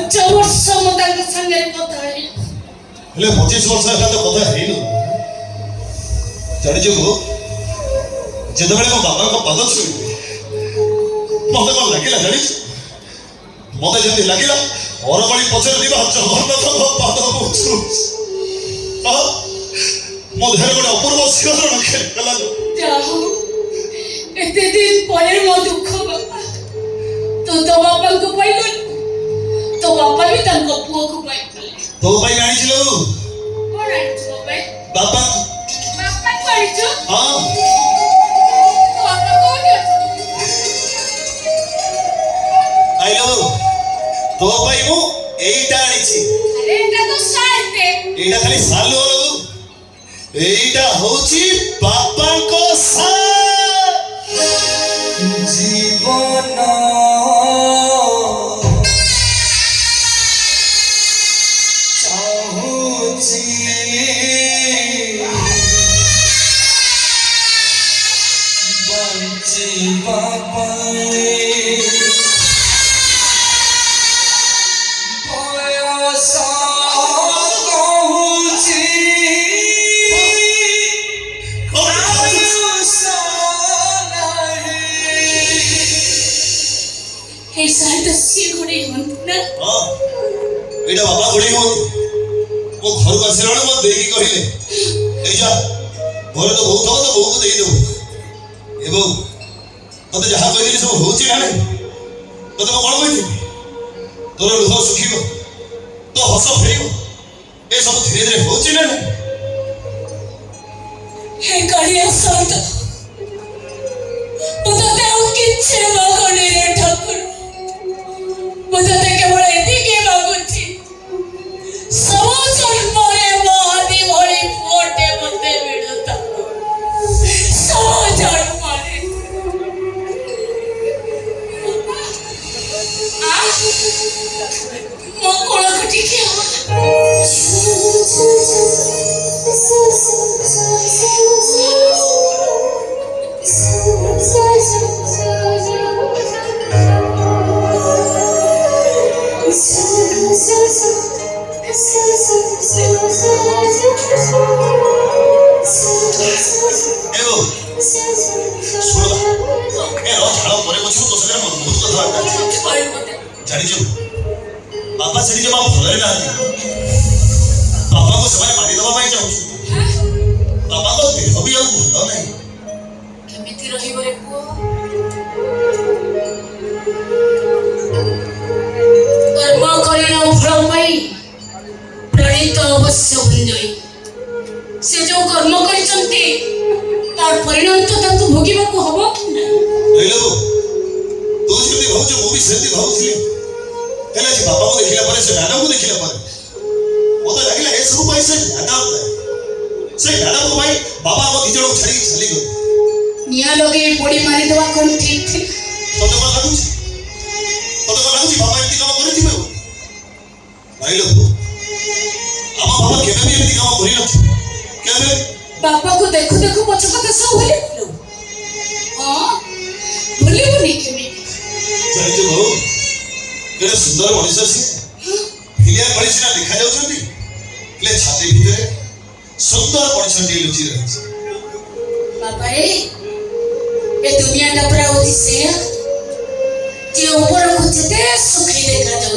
25 ବର୍ଷ ମୁଁ ତାଙ୍କ ସାଙ୍ଗରେ କଥା ହେଲି। ହେଲେ 25 ବର୍ଷ ହେଲା ତ କଥା ହେଇନୁ। ଜାଣିଛୁ ଯେତେବେଳେ ମୋ ବାବାଙ୍କ ପାଦ ଛୁଇଁଲି ମତେ କଣ ଲାଗିଲା ଜାଣିଛୁ? ମତେ ଯେମିତି ଲାଗିଲା ଅରବଳି ପଛରେ ଥିବା ଜଗନ୍ନାଥଙ୍କ ପାଦ ମୁଁ ଛୁଇଁଛି। ମୋ ଦେହରେ ଗୋଟେ ଅପୂର୍ବ ଶିହରଣ ଖେଳିଗଲା। ଯାହା ହଉ ଏତେ ଦିନ ପରେ ମୋ ଦୁଃଖ ବାପା ତୁ ତୋ ବାପାଙ୍କୁ ପାଇଗଲୁ, ତୋ ବାପା ବି ତାଙ୍କ ପୁଅକୁ ପାଇଗଲେ। ତୋ ପାଇଁ ଆଣିଥିଲୁ? କଣ ଆଣିଛୁ ମୋ ପାଇଁ? ବାପା। ବାପାକୁ ଆଣିଛୁ? ହଁ। ତୋ ବାପା କୋଉଠି ଅଛନ୍ତି? ଆଇଲୋ ତୋ ପାଇଁ ମୁଁ ଏଇଟା ଆଣିଛି। ଆରେ ଏଟା ତ ସାର୍ଟ। ଏଇଟା ଖାଲି ସାଲୁ এইটা হচ্ছে বাপাଙ୍କ জীবন চাহুছি বঞ্চিবা পাই ଏଇଟା ବାବା ଘୋଡେଇ ହୁଅନ୍ତୁ। ମୋ ଘରକୁ ଆସିଲା ବେଳେ ମତେ ଦେଇକି କହିଲେ ଏଇ ଯା ଘରେ ତ ବୋଉ ଥବ ତ ବୋଉକୁ ଦେଇଦବୁ। ଏ ବୋଉ ତତେ ଯାହା କହିଥିଲି ସବୁ ହଉଛି ନା ନାଇଁ? ତତେ ମୁଁ କଣ କହିଥିଲି? ତୋର ଲୁହ ଶୁଖିବ, ତୋ ହସ ଫେରିବ, ଏ ସବୁ ଧୀରେ ଧୀରେ ହଉଛି ନା ନାଇଁ? ହେ କାଳିଆ ସନ୍ତ ମୁଁ ତତେ ଆଉ କିଛି ମାଗୁନି ରେ ଠାକୁର। ମୁଁ ତତେ କେବଳ ଏତିକି ମାଗୁଛି ସବୁ ଜନ୍ମରେ ମୋ ଆଦି ଭଳି ପୁଅଟେ ମତେ ମିଳୁତା। ସବୁ ଜନ୍ମରେ ମୋ କୋଳକୁ ଟିକେ ଜାଣିଛୁ ବାପା ସେଠି ଜମା ଭଲରେ ନାହାନ୍ତି। ବାପାଙ୍କୁ ସେମାନେ ମାରିଦେବା ପାଇଁ ଚାହୁଁଛନ୍ତି। ବାପାଙ୍କ ଦେହ ବି ଆଉ ଭଲ ନାହିଁ। କେମିତି ରହିବ ରେ ପୁଅ? କର୍ମ କରିଣ ଫଳ ପାଇ ପ୍ରଣୀତ ଅବଶ୍ୟ ଭଞ୍ଜଇ। ସେ ଯୋଉ କର୍ମ କରିଛନ୍ତି ତାର ପରିଣାମ ତ ତାଙ୍କୁ ଭୋଗିବାକୁ ହବ କି ନାହିଁ? ତୁ ଯେମିତି ଭାବୁଛୁ ମୁଁ ବି ସେମିତି ଭାବୁଥିଲି। ହେଲେ ସେ ବାପାକୁ ଦେଖିଲା ପରେ, ସେ ମ୍ୟାଡାମକୁ ଦେଖିଲା ପରେ ମତେ ଲାଗିଲା ଏସବୁ ପାଇଁ ସେ ମ୍ୟାଡାମ ନାହିଁ। ସେ ମ୍ୟାଡାମଙ୍କ ପାଇଁ ବାବା ଆମ ଦି ଜଣକୁ ଛାଡିକି ଚାଲିଗଲେ। ନିଆଁ ଲଗେଇ ପୋଡି ମାରିଦେବା କଣ ଠିକ ଥିଲା? ତତେ କଣ ଲାଗୁଛି? ତତେ କଣ ଲାଗୁଛି ବାବା ଏମିତି କାମ କରିଥିବେ? ଭାଇଲୋ ଆମ ବାବା କେବେ ବି ଏମିତି କାମ କରିନଥିବେ। କେବେ? ବାପାକୁ ଦେଖୁ ଦେଖୁ ପଛ କଥା ସବୁ ଭୁଲିଗଲୁ? ହଁ ଭୁଲିବୁନି କେମିତି? ଜାଣିଛୁ ବୋଉ କେତେ ସୁନ୍ଦର ମଣିଷ ସିଏ। ଭିଲିଆ ଭଳି ସିନା ଦେଖାଯାଉଛନ୍ତି, ହେଲେ ଛାତି ଭିତରେ ସୁନ୍ଦର ମଣିଷଟିଏ ଲୁଚି ରହିଛି। ବାବାରେ ଏ ଦୁନିଆଟା ପୁରା ହଉଛି ସେଇଆ ଯେ ଉପରକୁ ଯେତେ ସୁଖୀ ଦେଖାଯାଉଛି